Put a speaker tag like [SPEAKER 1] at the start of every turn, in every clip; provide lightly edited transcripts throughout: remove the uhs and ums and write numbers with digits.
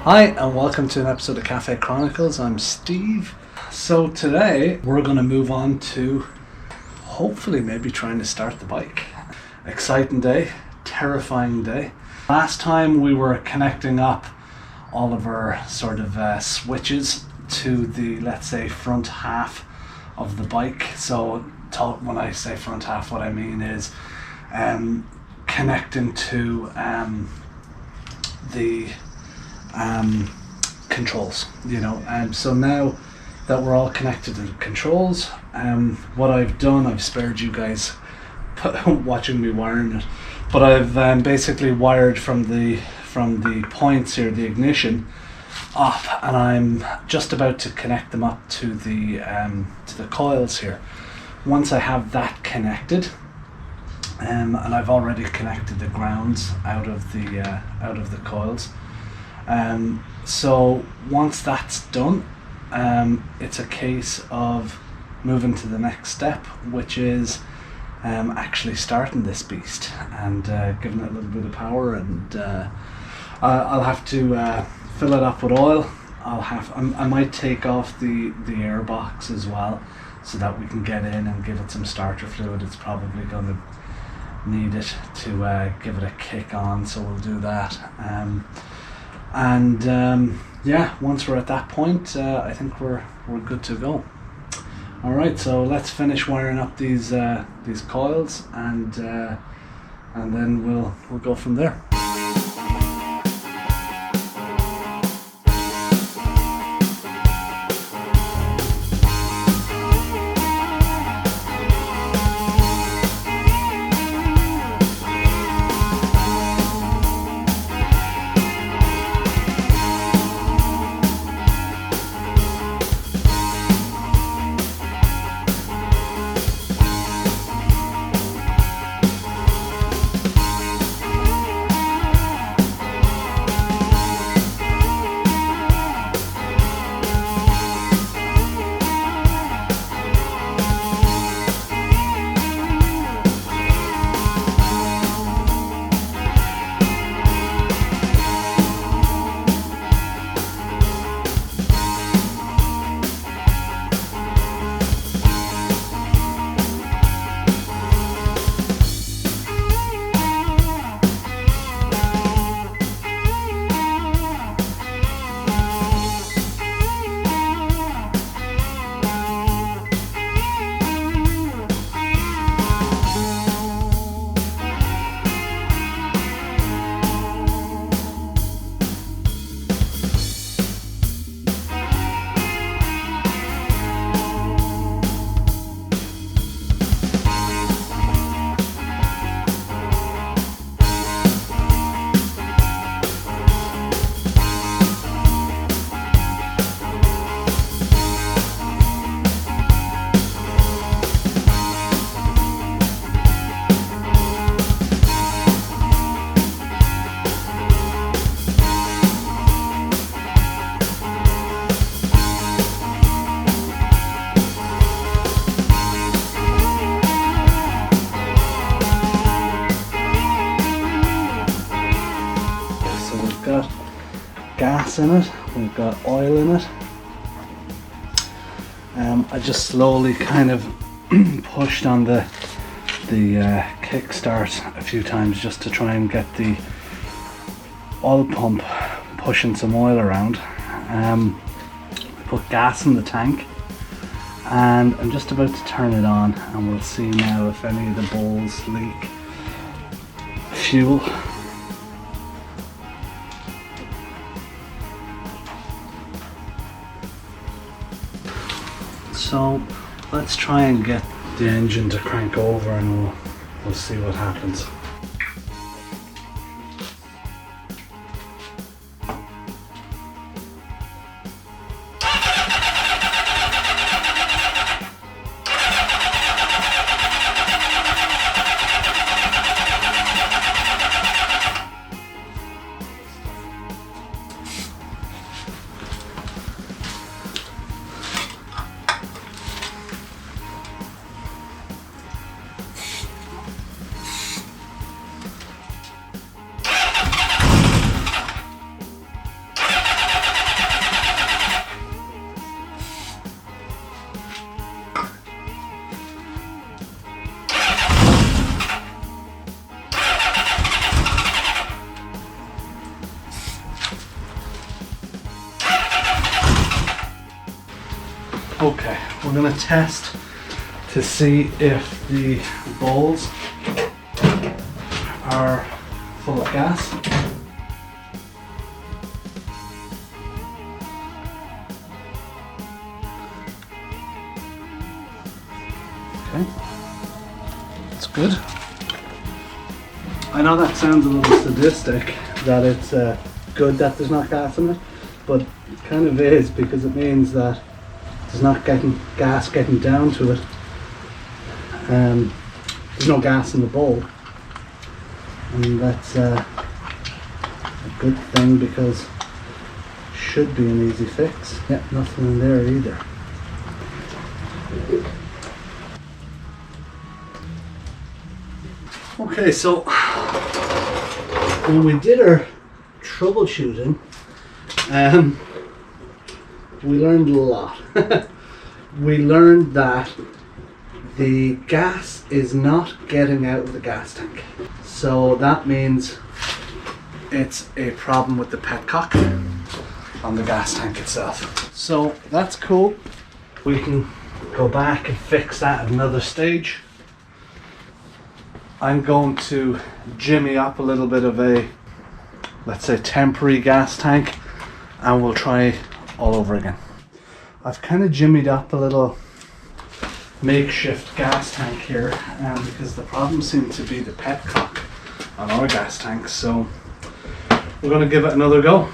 [SPEAKER 1] Hi and welcome to an episode of Cafe Chronicles. I'm Steve. So today we're going to move on to hopefully maybe trying to start the bike. Exciting day, terrifying day. Last time we were connecting up all of our sort of switches to the, let's say, front half of the bike. So when I say front half, what I mean is connecting to the controls, so now that we're all connected to the controls, what I've done, I've spared you guys watching me wiring it, but I've basically wired from the points here, the ignition up, and I'm just about to connect them up to the coils here. Once I have that connected, and I've already connected the grounds out of the coils. So once that's done, it's a case of moving to the next step, which is actually starting this beast and giving it a little bit of power. And I'll have to fill it up with oil. I might take off the air box as well, so that we can get in and give it some starter fluid. It's probably going to need it to give it a kick on, so we'll do that. Yeah, once we're at that point, I think we're good to go. All right, so let's finish wiring up these coils, and then we'll go from there. Gas in it, we've got oil in it. I just slowly kind of pushed on the kickstart a few times just to try and get the oil pump pushing some oil around. Put gas in the tank, and I'm just about to turn it on, and we'll see now if any of the bowls leak fuel. So let's try and get the engine to crank over, and we'll see what happens. Okay, we're gonna test to see if the bowls are full of gas. Okay, that's good. I know that sounds a little sadistic, that it's good that there's not gas in it, but it kind of is, because it means that there's not gas getting down to it. There's no gas in the bowl, and that's a good thing, because it should be an easy fix. Yeah, nothing in there either. Okay, so when we did our troubleshooting, we learned a lot. We learned that the gas is not getting out of the gas tank. So that means it's a problem with the petcock on the gas tank itself. So that's cool. We can go back and fix that at another stage. I'm going to jimmy up a little bit of a, let's say, temporary gas tank, and we'll try all over again. I've kind of jimmied up a little makeshift gas tank here, because the problem seemed to be the petcock on our gas tank, so we're going to give it another go.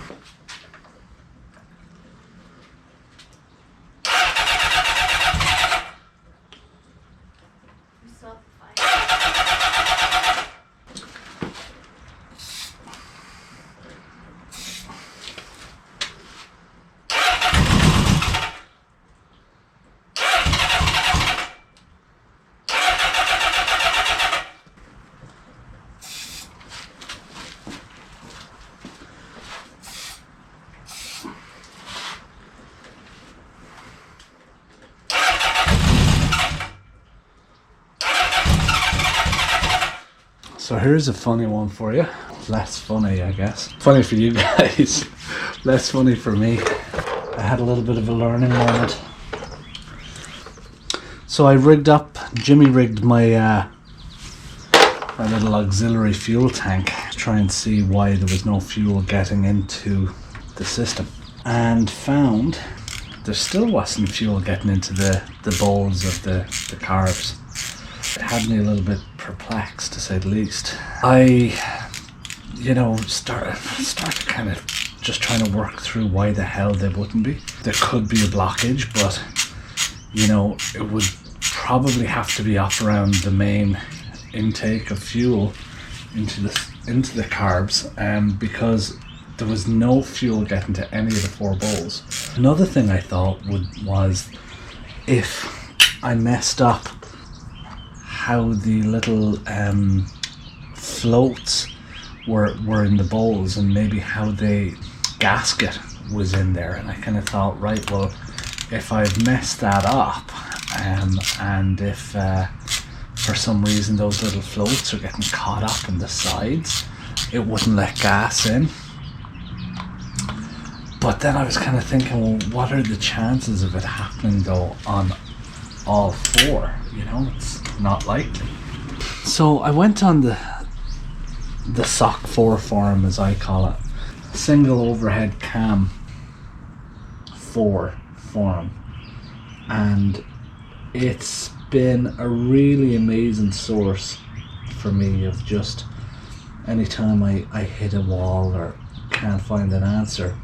[SPEAKER 1] So here's a funny one for you. Less funny, I guess. Funny for you guys, less funny for me. I had a little bit of a learning moment. So I jimmy rigged my my little auxiliary fuel tank to try and see why there was no fuel getting into the system, and found there still wasn't fuel getting into the bowls of the carbs. It had me a little bit perplexed, to say the least. I, started kind of just trying to work through why the hell they wouldn't be. There could be a blockage, but it would probably have to be up around the main intake of fuel into the carbs, because there was no fuel getting to any of the 4 bowls. Another thing I thought was if I messed up how the little floats were in the bowls, and maybe how the gasket was in there, and I kind of thought, right, well, if I've messed that up, and if for some reason those little floats are getting caught up in the sides, it wouldn't let gas in. But then I was kind of thinking, well, what are the chances of it happening though on all 4? It's not likely. So I went on the SOC 4 forum, as I call it, single overhead cam 4 forum, and it's been a really amazing source for me of just anytime I hit a wall or can't find an answer,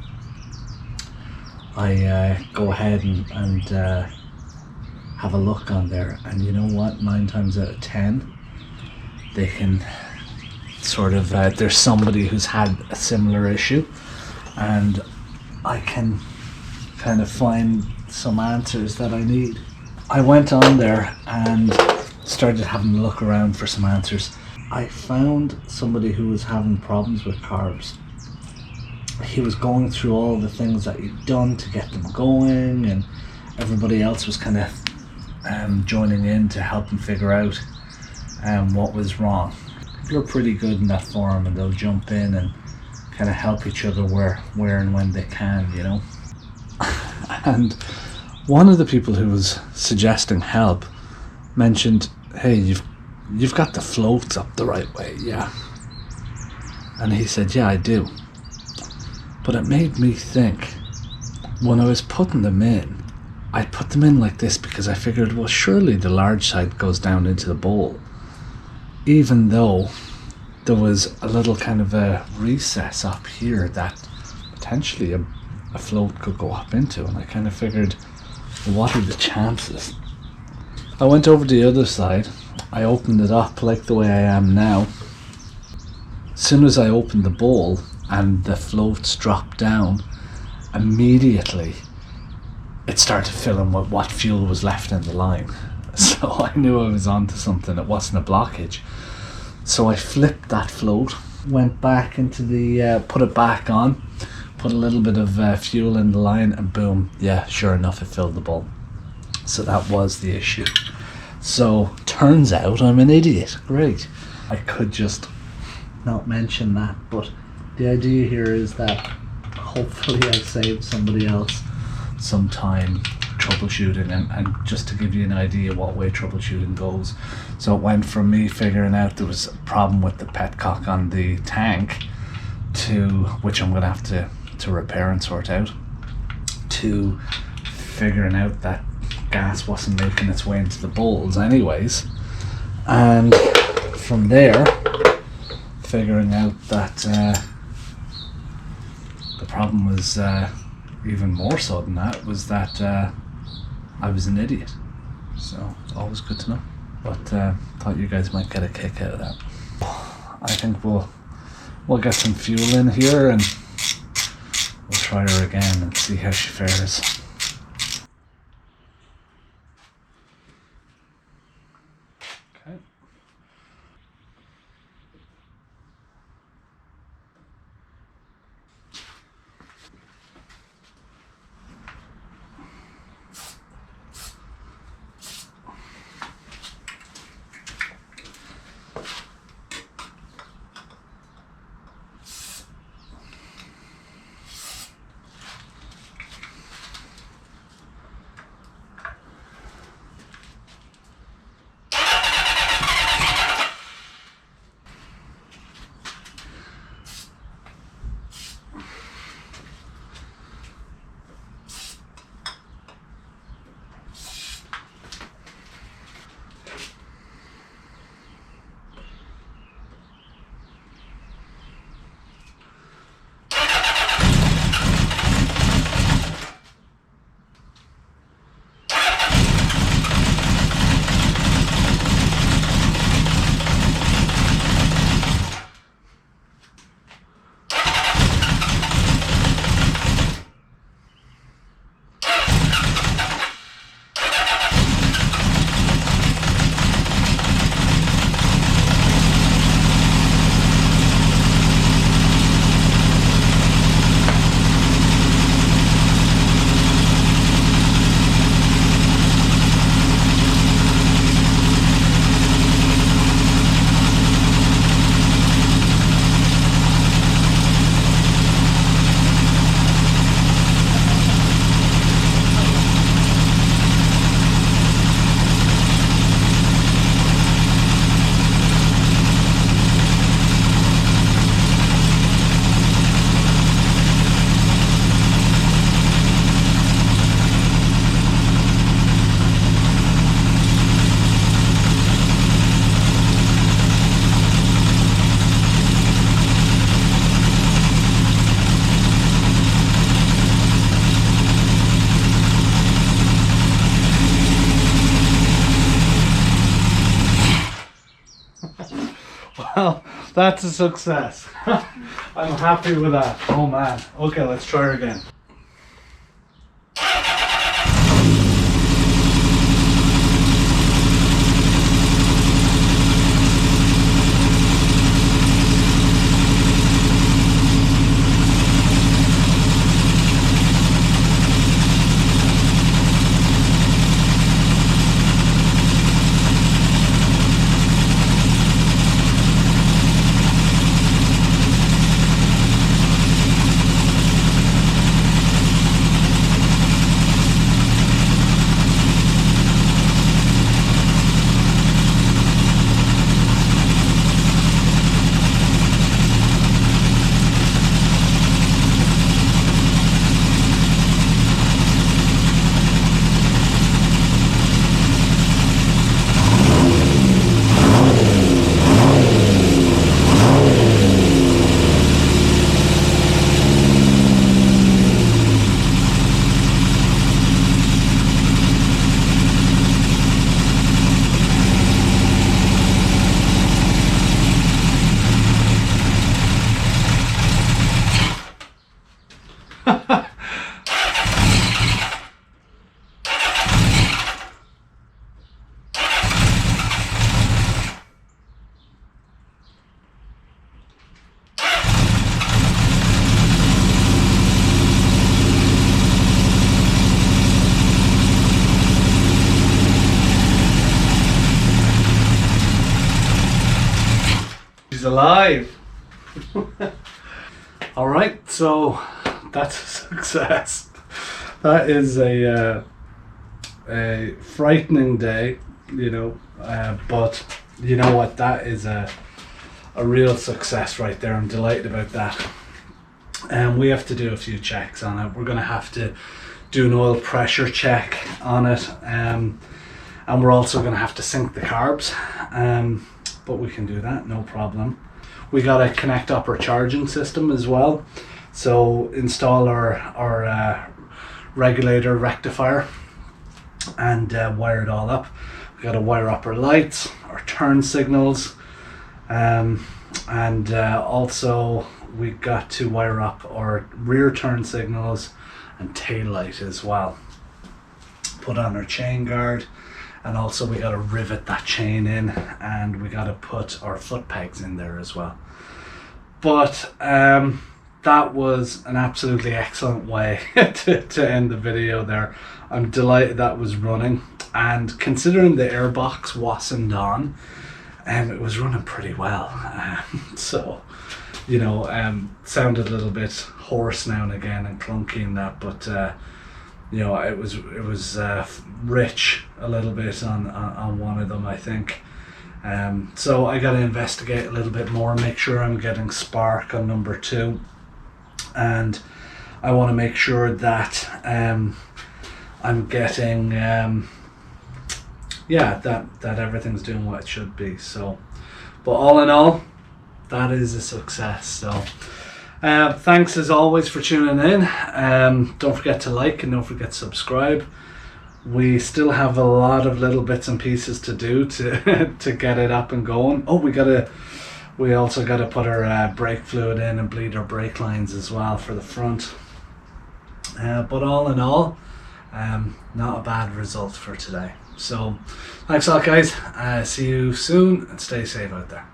[SPEAKER 1] I go ahead and have a look on there, and you know what, 9 times out of 10 they can sort of there's somebody who's had a similar issue, and I can kind of find some answers that I need. I went on there and started having a look around for some answers. I found somebody who was having problems with carbs. He was going through all the things that he'd done to get them going, and everybody else was kind of joining in to help him figure out what was wrong. People are pretty good in that forum, and they'll jump in and kind of help each other where and when they can, And one of the people who was suggesting help mentioned, hey, you've got the floats up the right way, yeah. And he said, yeah, I do. But it made me think, when I was putting them in, I put them in like this because I figured, well, surely the large side goes down into the bowl, even though there was a little kind of a recess up here that potentially a float could go up into. And I kind of figured, what are the chances? I went over to the other side, I opened it up like the way I am now. As soon as I opened the bowl and the floats dropped down, immediately it started filling with what fuel was left in the line. So I knew I was onto something. It wasn't a blockage. So I flipped that float, went back into the, put it back on, put a little bit of fuel in the line, and boom, yeah, sure enough, it filled the bowl. So that was the issue. So turns out I'm an idiot. Great. I could just not mention that, but the idea here is that hopefully I've saved somebody else some time troubleshooting, and just to give you an idea what way troubleshooting goes. So it went from me figuring out there was a problem with the petcock on the tank, to which I'm going to have to repair and sort out, to figuring out that gas wasn't making its way into the bowls anyways, and from there figuring out that the problem was even more so than that, was that I was an idiot. So it's always good to know. But thought you guys might get a kick out of that. I think we'll get some fuel in here and we'll try her again and see how she fares. Okay. Well, that's a success. I'm happy with that. Oh man. Okay, let's try her again. He's alive. All right, so that's a success. That is a frightening day, you know, but you know what? That is a real success right there. I'm delighted about that. And we have to do a few checks on it. We're going to have to do an oil pressure check on it, and we're also going to have to sync the carbs. But we can do that, no problem. We got to connect up our charging system as well. So install our regulator rectifier and wire it all up. We got to wire up our lights, our turn signals, and also we got to wire up our rear turn signals and tail light as well. Put on our chain guard. And also we got to rivet that chain in, and we got to put our foot pegs in there as well. But that was an absolutely excellent way to end the video there. I'm delighted that was running, and considering the airbox wasn't on, it was running pretty well. So, you know, sounded a little bit hoarse now and again and clunky and that, but you know, it was rich a little bit on one of them, I think. So I got to investigate a little bit more, make sure I'm getting spark on number 2, and I want to make sure that I'm getting that everything's doing what it should be. So, but all in all, that is a success. So. Thanks as always for tuning in. Don't forget to like and don't forget to subscribe. We still have a lot of little bits and pieces to do to to get it up and going. Oh, we also got to put our brake fluid in and bleed our brake lines as well for the front. But all in all, not a bad result for today. So thanks a lot, guys. See you soon, and stay safe out there.